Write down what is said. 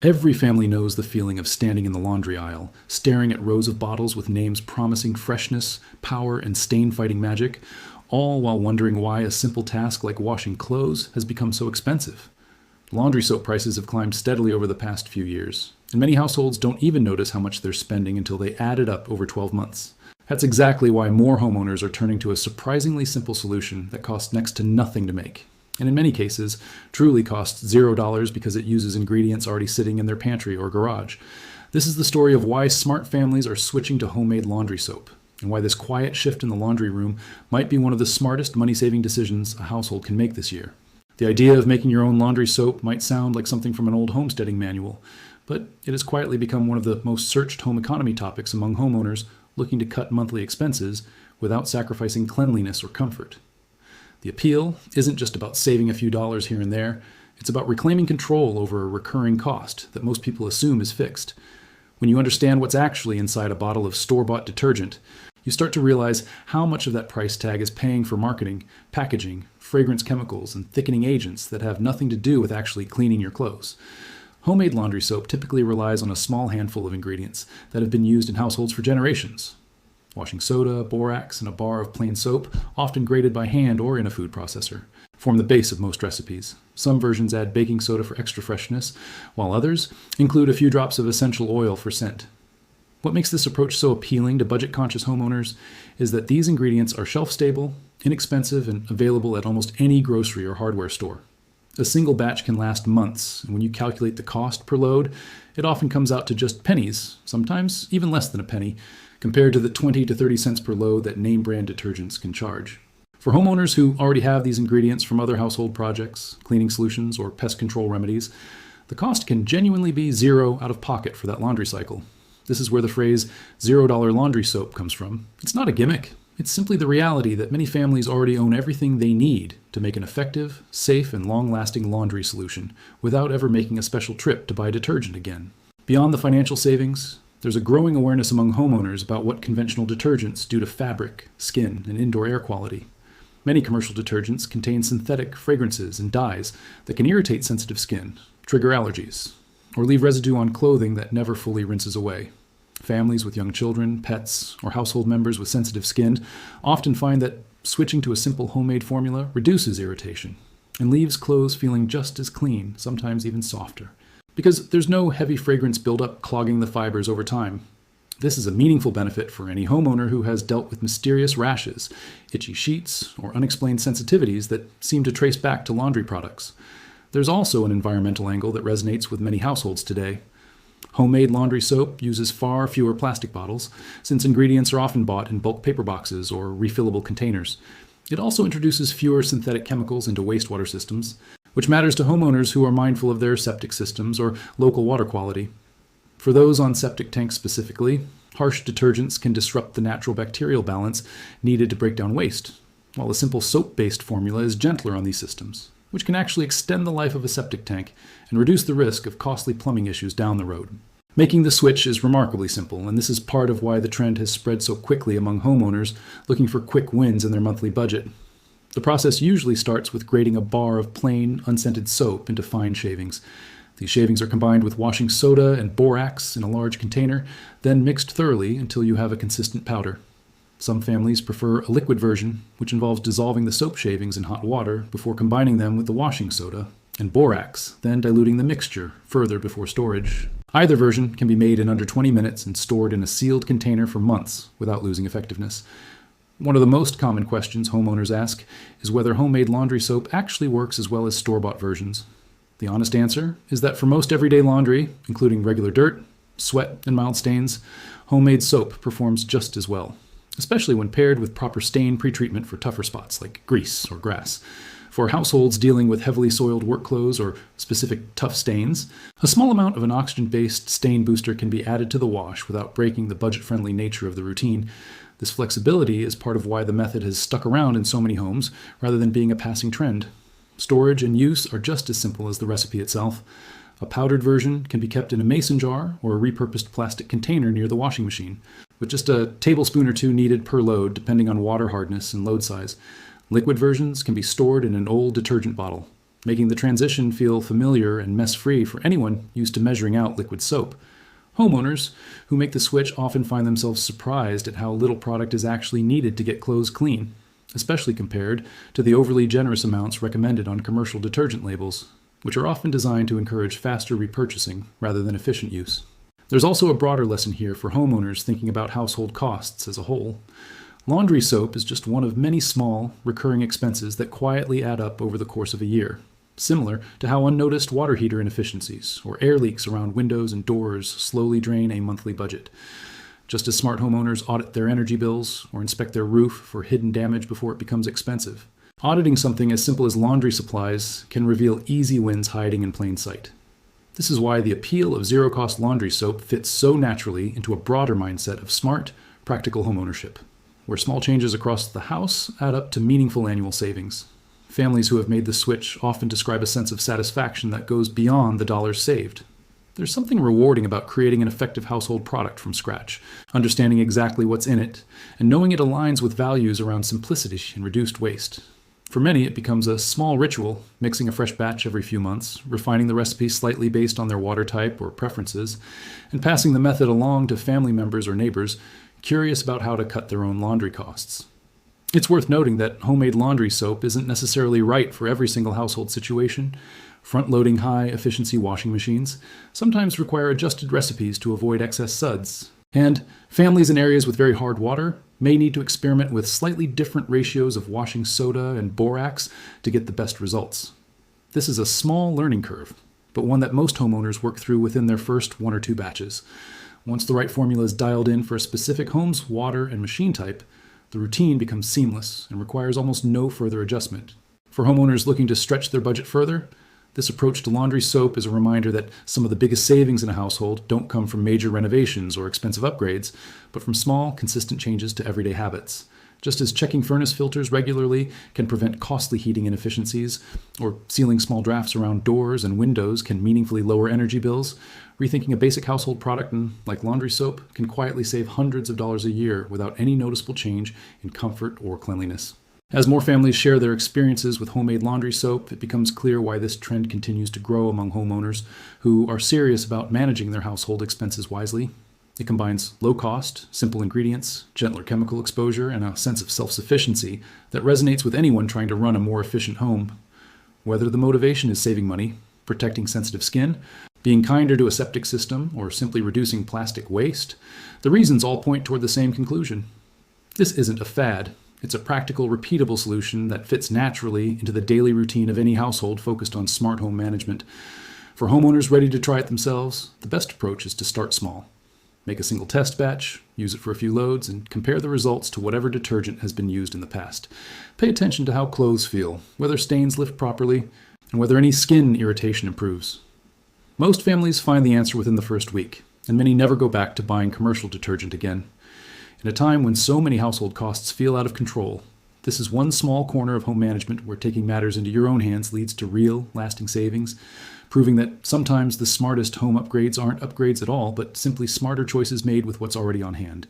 Every family knows the feeling of standing in the laundry aisle, staring at rows of bottles with names promising freshness, power, and stain-fighting magic, all while wondering why a simple task like washing clothes has become so expensive. Laundry soap prices have climbed steadily over the past few years, and many households don't even notice how much they're spending until they add it up over 12 months. That's exactly why more homeowners are turning to a surprisingly simple solution that costs next to nothing to make, and in many cases, truly costs $0 because it uses ingredients already sitting in their pantry or garage. This is the story of why smart families are switching to homemade laundry soap, and why this quiet shift in the laundry room might be one of the smartest money-saving decisions a household can make this year. The idea of making your own laundry soap might sound like something from an old homesteading manual, but it has quietly become one of the most searched home economy topics among homeowners looking to cut monthly expenses without sacrificing cleanliness or comfort. The appeal isn't just about saving a few dollars here and there, it's about reclaiming control over a recurring cost that most people assume is fixed. When you understand what's actually inside a bottle of store-bought detergent, you start to realize how much of that price tag is paying for marketing, packaging, fragrance chemicals, and thickening agents that have nothing to do with actually cleaning your clothes. Homemade laundry soap typically relies on a small handful of ingredients that have been used in households for generations. Washing soda, borax, and a bar of plain soap, often grated by hand or in a food processor, form the base of most recipes. Some versions add baking soda for extra freshness, while others include a few drops of essential oil for scent. What makes this approach so appealing to budget-conscious homeowners is that these ingredients are shelf-stable, inexpensive, and available at almost any grocery or hardware store. A single batch can last months, and when you calculate the cost per load, it often comes out to just pennies, sometimes even less than a penny, compared to the 20 to 30 cents per load that name-brand detergents can charge. For homeowners who already have these ingredients from other household projects, cleaning solutions, or pest control remedies, the cost can genuinely be zero out of pocket for that laundry cycle. This is where the phrase $0 laundry soap comes from. It's not a gimmick. It's simply the reality that many families already own everything they need to make an effective, safe, and long-lasting laundry solution without ever making a special trip to buy detergent again. Beyond the financial savings, there's a growing awareness among homeowners about what conventional detergents do to fabric, skin, and indoor air quality. Many commercial detergents contain synthetic fragrances and dyes that can irritate sensitive skin, trigger allergies, or leave residue on clothing that never fully rinses away. Families with young children, pets, or household members with sensitive skin often find that switching to a simple homemade formula reduces irritation and leaves clothes feeling just as clean, sometimes even softer. Because there's no heavy fragrance buildup clogging the fibers over time. This is a meaningful benefit for any homeowner who has dealt with mysterious rashes, itchy sheets, or unexplained sensitivities that seem to trace back to laundry products. There's also an environmental angle that resonates with many households today. Homemade laundry soap uses far fewer plastic bottles, since ingredients are often bought in bulk paper boxes or refillable containers. It also introduces fewer synthetic chemicals into wastewater systems, which matters to homeowners who are mindful of their septic systems or local water quality. For those on septic tanks specifically, harsh detergents can disrupt the natural bacterial balance needed to break down waste, while a simple soap-based formula is gentler on these systems, which can actually extend the life of a septic tank and reduce the risk of costly plumbing issues down the road. Making the switch is remarkably simple, and this is part of why the trend has spread so quickly among homeowners looking for quick wins in their monthly budget. The process usually starts with grating a bar of plain, unscented soap into fine shavings. These shavings are combined with washing soda and borax in a large container, then mixed thoroughly until you have a consistent powder. Some families prefer a liquid version, which involves dissolving the soap shavings in hot water before combining them with the washing soda and borax, then diluting the mixture further before storage. Either version can be made in under 20 minutes and stored in a sealed container for months without losing effectiveness. One of the most common questions homeowners ask is whether homemade laundry soap actually works as well as store-bought versions. The honest answer is that for most everyday laundry, including regular dirt, sweat, and mild stains, homemade soap performs just as well, especially when paired with proper stain pretreatment for tougher spots like grease or grass. For households dealing with heavily soiled work clothes or specific tough stains, a small amount of an oxygen-based stain booster can be added to the wash without breaking the budget-friendly nature of the routine. This flexibility is part of why the method has stuck around in so many homes rather than being a passing trend. Storage and use are just as simple as the recipe itself. A powdered version can be kept in a mason jar or a repurposed plastic container near the washing machine, with just a tablespoon or two needed per load depending on water hardness and load size. Liquid versions can be stored in an old detergent bottle. making the transition feel familiar and mess-free for anyone used to measuring out liquid soap. Homeowners who make the switch often find themselves surprised at how little product is actually needed to get clothes clean, especially compared to the overly generous amounts recommended on commercial detergent labels, which are often designed to encourage faster repurchasing rather than efficient use. There's also a broader lesson here for homeowners thinking about household costs as a whole. Laundry soap is just one of many small, recurring expenses that quietly add up over the course of a year, similar to how unnoticed water heater inefficiencies or air leaks around windows and doors slowly drain a monthly budget. Just as smart homeowners audit their energy bills or inspect their roof for hidden damage before it becomes expensive, auditing something as simple as laundry supplies can reveal easy wins hiding in plain sight. This is why the appeal of zero-cost laundry soap fits so naturally into a broader mindset of smart, practical homeownership, where small changes across the house add up to meaningful annual savings. Families who have made the switch often describe a sense of satisfaction that goes beyond the dollars saved. There's something rewarding about creating an effective household product from scratch, understanding exactly what's in it, and knowing it aligns with values around simplicity and reduced waste. For many, it becomes a small ritual, mixing a fresh batch every few months, refining the recipe slightly based on their water type or preferences, and passing the method along to family members or neighbors curious about how to cut their own laundry costs. It's worth noting that homemade laundry soap isn't necessarily right for every single household situation. Front-loading high-efficiency washing machines sometimes require adjusted recipes to avoid excess suds. And families in areas with very hard water may need to experiment with slightly different ratios of washing soda and borax to get the best results. This is a small learning curve, but one that most homeowners work through within their first 1 or 2 batches. Once the right formula is dialed in for a specific home's water and machine type, the routine becomes seamless and requires almost no further adjustment. For homeowners looking to stretch their budget further, this approach to laundry soap is a reminder that some of the biggest savings in a household don't come from major renovations or expensive upgrades, but from small, consistent changes to everyday habits. Just as checking furnace filters regularly can prevent costly heating inefficiencies, or sealing small drafts around doors and windows can meaningfully lower energy bills, rethinking a basic household product like laundry soap can quietly save hundreds of dollars a year without any noticeable change in comfort or cleanliness. As more families share their experiences with homemade laundry soap, it becomes clear why this trend continues to grow among homeowners who are serious about managing their household expenses wisely. It combines low cost, simple ingredients, gentler chemical exposure, and a sense of self-sufficiency that resonates with anyone trying to run a more efficient home. Whether the motivation is saving money, protecting sensitive skin, being kinder to a septic system, or simply reducing plastic waste, the reasons all point toward the same conclusion. This isn't a fad. It's a practical, repeatable solution that fits naturally into the daily routine of any household focused on smart home management. For homeowners ready to try it themselves, the best approach is to start small. Make a single test batch, use it for a few loads, and compare the results to whatever detergent has been used in the past. Pay attention to how clothes feel, whether stains lift properly, and whether any skin irritation improves. Most families find the answer within the first week, and many never go back to buying commercial detergent again. In a time when so many household costs feel out of control, this is one small corner of home management where taking matters into your own hands leads to real, lasting savings, proving that sometimes the smartest home upgrades aren't upgrades at all, but simply smarter choices made with what's already on hand.